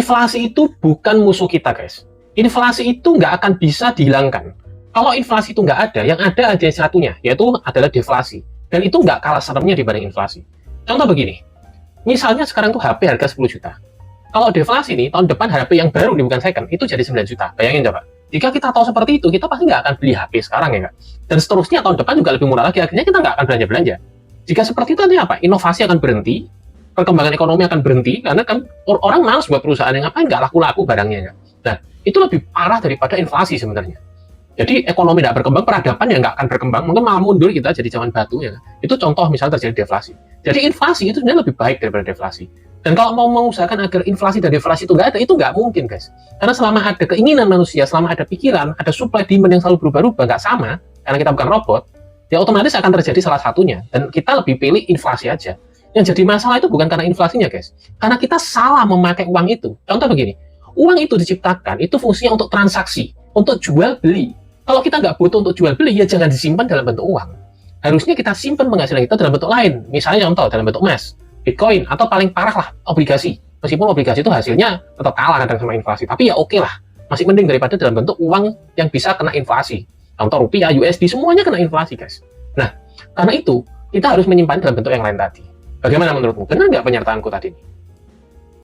Inflasi itu bukan musuh kita, guys. Inflasi itu nggak akan bisa dihilangkan. Kalau inflasi itu nggak ada, yang ada aja satunya, yaitu adalah deflasi. Dan itu nggak kalah seremnya dibanding inflasi. Contoh begini, misalnya sekarang tuh HP harga 10 juta. Kalau deflasi nih, tahun depan HP yang baru nih, bukan second, itu jadi 9 juta. Bayangin coba. Jika kita tahu seperti itu, kita pasti nggak akan beli HP sekarang ya, nggak? Dan seterusnya tahun depan juga lebih murah lagi, akhirnya kita nggak akan belanja-belanja. Jika seperti itu, artinya apa? Inovasi akan berhenti, perkembangan ekonomi akan berhenti, karena kan orang malas buat perusahaan yang ngapain nggak laku-laku barangnya. Nggak? Nah, itu lebih parah daripada inflasi sebenarnya. Jadi ekonomi tidak berkembang, peradaban yang nggak akan berkembang, mungkin malah mundur kita jadi zaman batu ya. Itu contoh misalnya terjadi deflasi. Jadi inflasi itu sebenarnya lebih baik daripada deflasi. Dan kalau mau mengusahakan agar inflasi dan deflasi itu nggak ada, itu nggak mungkin, guys. Karena selama ada keinginan manusia, selama ada pikiran, ada supply demand yang selalu berubah-ubah, nggak sama, karena kita bukan robot, ya otomatis akan terjadi salah satunya. Dan kita lebih pilih inflasi aja. Yang jadi masalah itu bukan karena inflasinya, guys. Karena kita salah memakai uang itu. Contoh begini, uang itu diciptakan, itu fungsinya untuk transaksi, untuk jual beli. Kalau kita nggak butuh untuk jual beli, ya jangan disimpan dalam bentuk uang. Harusnya kita simpan penghasilan kita dalam bentuk lain. Misalnya contoh dalam bentuk emas, Bitcoin, atau paling parah lah obligasi. Meskipun obligasi itu hasilnya tetap kalah kadang sama inflasi, tapi ya oke lah. Masih mending daripada dalam bentuk uang yang bisa kena inflasi. Contoh rupiah, USD, semuanya kena inflasi, guys. Nah, karena itu kita harus menyimpan dalam bentuk yang lain tadi. Bagaimana menurutmu? Benar nggak penyertaanku tadi?